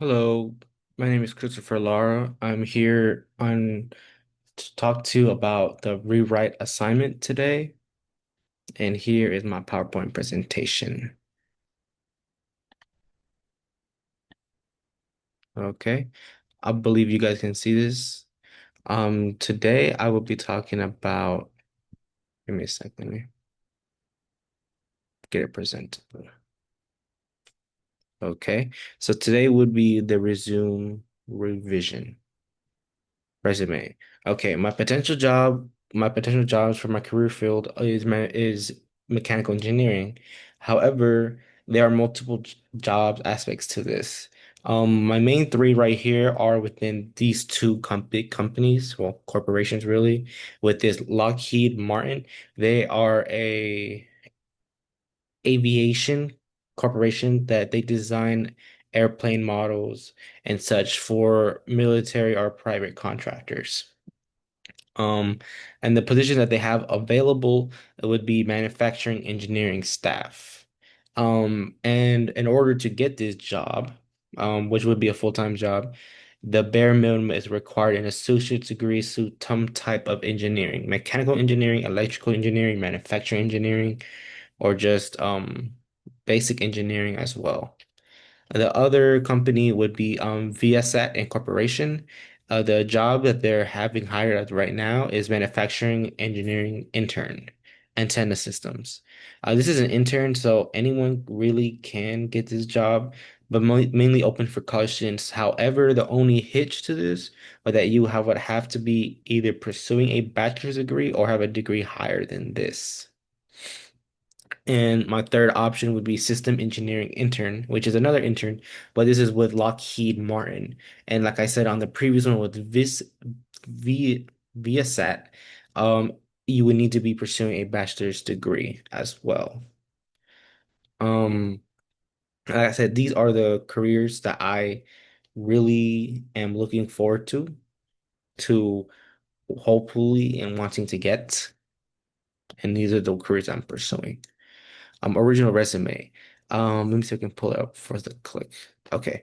Hello, my name is Christopher Lara. I'm here on to talk to you about the rewrite assignment today, and here is my PowerPoint presentation. Okay, I believe you guys can see this. Today I will be talking about, give me a second, let me get it presented. Okay, so today would be the resume revision. Resume. Okay, my potential jobs for my career field is mechanical engineering. However, there are multiple jobs aspects to this. My main three right here are within these two big companies, well, corporations really, with this Lockheed Martin. They are a aviation corporation that they design airplane models and such for military or private contractors. Um, and the position that they have available would be manufacturing engineering staff. And in order to get this job, which would be a full-time job, the bare minimum is required an associate's degree, so some type of engineering, mechanical engineering, electrical engineering, manufacturing engineering, or just basic engineering as well. The other company would be Viasat Incorporation. The job that they're having hired at right now is manufacturing engineering intern, antenna systems. This is an intern, so anyone really can get this job, but mo mainly open for college students. However, the only hitch to this are that would have to be either pursuing a bachelor's degree or have a degree higher than this. And my third option would be system engineering intern, which is another intern, but this is with Lockheed Martin. And like I said on the previous one with v, Viasat, um, you would need to be pursuing a bachelor's degree as well. Um, like I said, these are the careers that I really am looking forward to hopefully and wanting to get. And these are the careers I'm pursuing. Original resume. Let me see if I can pull it up for the click. Okay.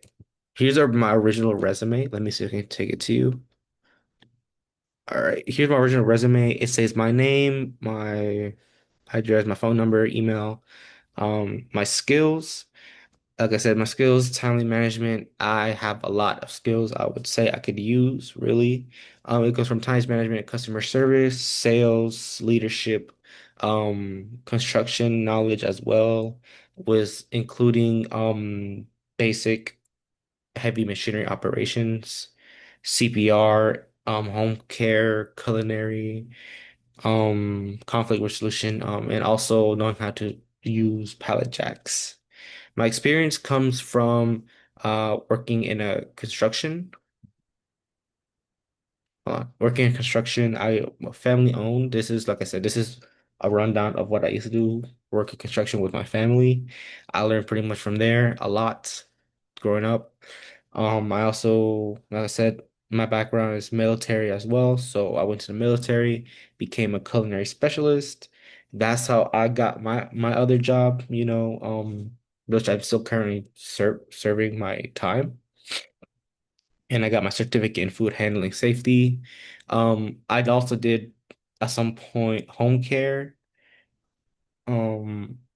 My original resume. Let me see if I can take it to you. All right. Here's my original resume. It says my name, my address, my phone number, email, my skills. Like I said, my skills, timely management. I have a lot of skills I would say I could use, really. It goes from times management, customer service, sales, leadership, construction knowledge as well, with including basic heavy machinery operations, CPR, home care, culinary, conflict resolution, and also knowing how to use pallet jacks. My experience comes from working in a construction. Working in construction, I family owned. This is, like I said, this is a rundown of what I used to do, work in construction with my family. I learned pretty much from there a lot growing up. I also, like I said, my background is military as well. So I went to the military, became a culinary specialist. That's how I got my other job, which I'm still currently serving my time. And I got my certificate in food handling safety. I also did at some point home care,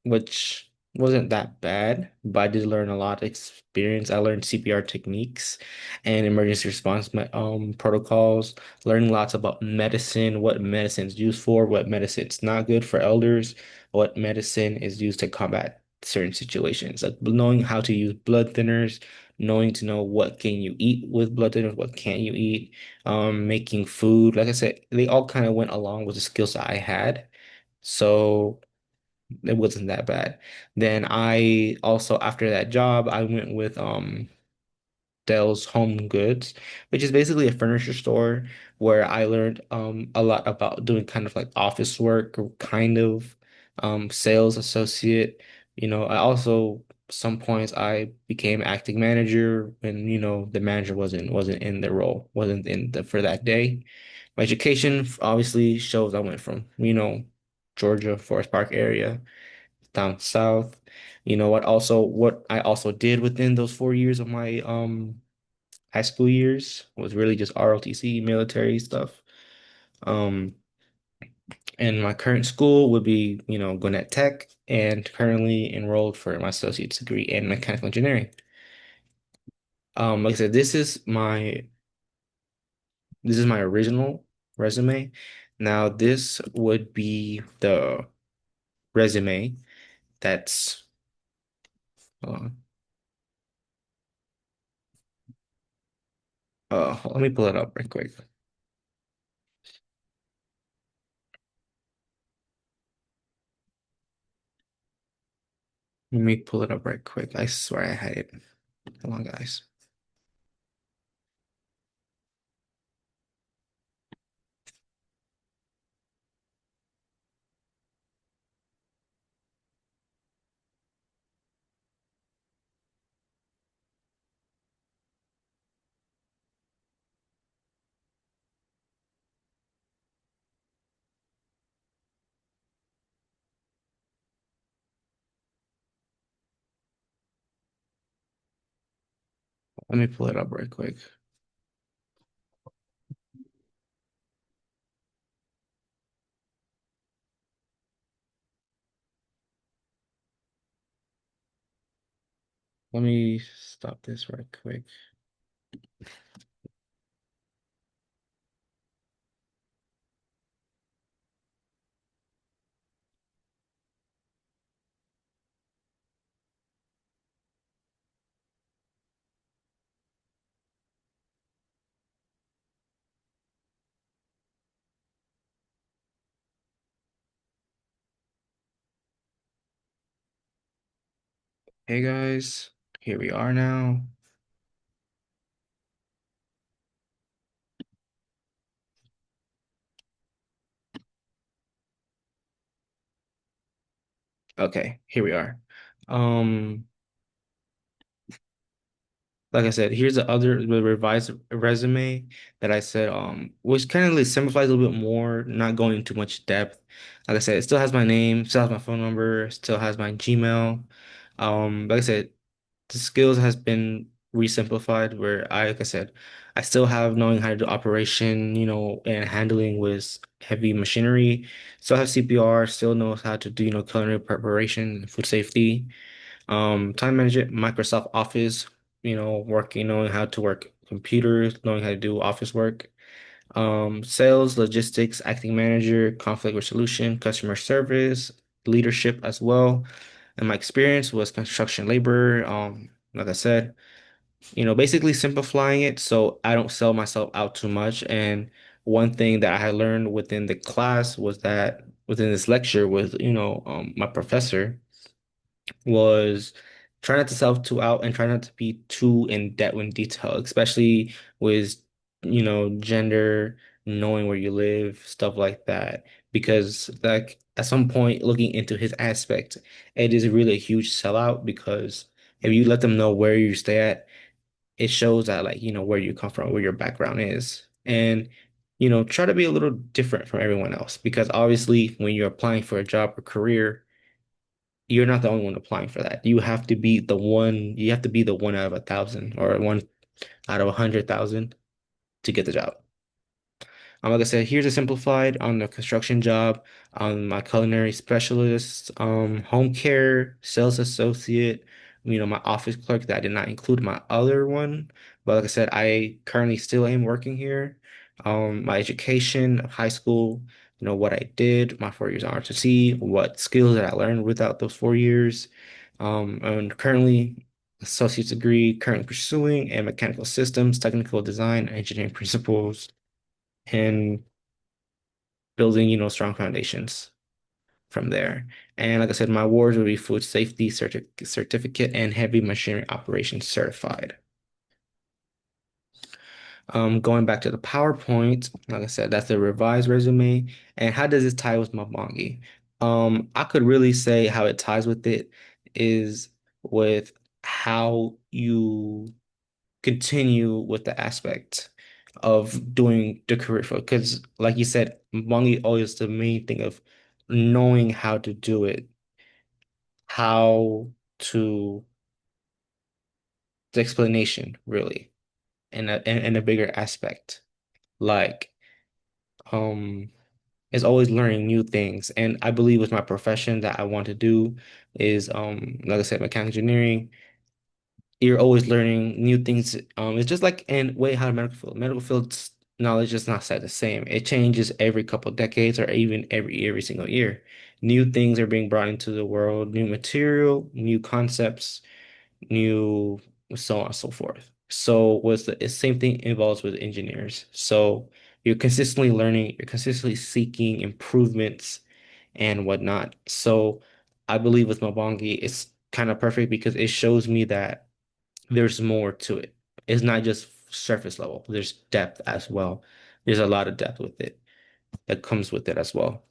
which wasn't that bad, but I did learn a lot of experience. I learned CPR techniques and emergency response protocols, learning lots about medicine, what medicine's used for, what medicine's not good for elders, what medicine is used to combat certain situations, like knowing how to use blood thinners, knowing to know what can you eat with blood thinners, what can't you eat, making food. Like I said, they all kind of went along with the skills that I had. So it wasn't that bad. Then I also after that job, I went with Dell's Home Goods, which is basically a furniture store where I learned a lot about doing kind of like office work or kind of sales associate. I also some points I became acting manager when the manager wasn't in the role, wasn't in the for that day. My education obviously shows I went from Georgia, Forest Park area down south. What I also did within those 4 years of my high school years was really just ROTC military stuff. Um, and my current school would be, Gwinnett Tech, and currently enrolled for my associate's degree in mechanical engineering. Like I said, this is my original resume. Now this would be the resume that's uh, let me pull it up right quick. Let me pull it up right quick. I swear I had it. Come on, guys. Let me pull it up right quick. Let me stop this right quick. Hey guys, here we are now. Okay, here we are. Um, like I said, here's the revised resume that I said, which kind of like simplifies a little bit more, not going into much depth. Like I said, it still has my name, still has my phone number, still has my Gmail. Like I said, the skills has been re-simplified where like I said, I still have knowing how to do operation, and handling with heavy machinery. Still have CPR, still knows how to do, culinary preparation, food safety. Time management, Microsoft Office, working, knowing how to work computers, knowing how to do office work. Sales, logistics, acting manager, conflict resolution, customer service, leadership as well. And my experience was construction labor. Like I said, basically simplifying it so I don't sell myself out too much. And one thing that I had learned within the class was that within this lecture was, my professor was try not to self too out and try not to be too in depth in detail, especially with, gender, knowing where you live, stuff like that. Because like at some point looking into his aspect, it is really a huge sellout because if you let them know where you stay at, it shows that like, where you come from, where your background is. And try to be a little different from everyone else because obviously when you're applying for a job or career, you're not the only one applying for that. You have to be the one out of 1,000 or one out of 100,000 to get the job. Like I said, here's a simplified on the construction job, on my culinary specialist, home care, sales associate, my office clerk that I did not include my other one. But like I said, I currently still am working here. My education, high school, what I did, my 4 years on RTC, what skills that I learned without those 4 years. And currently associate's degree, currently pursuing, and mechanical systems, technical design, engineering principles and building, strong foundations from there. And like I said, my awards would be food safety certificate and heavy machinery operations certified. Going back to the PowerPoint, like I said, that's the revised resume. And how does this tie with Mabangi? I could really say how it ties with it is with how you continue with the aspect of doing the career field. Because, like you said, Mongi always the main thing of knowing how to do it, how. to the explanation, really, in a bigger aspect. Like, um, is always learning new things. And I believe with my profession that I want to do is, like I said, mechanical engineering. You're always learning new things. It's just like in way how medical field. Medical field's knowledge is not set the same. It changes every couple of decades or even every single year. New things are being brought into the world, new material, new concepts, new so on and so forth. So was the same thing involves with engineers. So you're consistently learning, you're consistently seeking improvements and whatnot. So I believe with Mobongi, it's kind of perfect because it shows me that there's more to it. It's not just surface level. There's depth as well. There's a lot of depth with it that comes with it as well.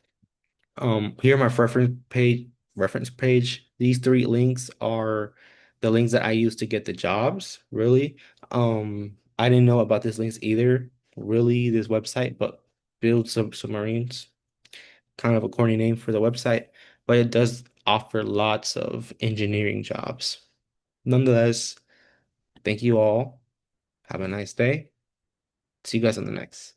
Here my reference page. These three links are the links that I use to get the jobs, really. I didn't know about these links either, really, this website, but Build Submarines, kind of a corny name for the website, but it does offer lots of engineering jobs. Nonetheless, thank you all. Have a nice day. See you guys on the next.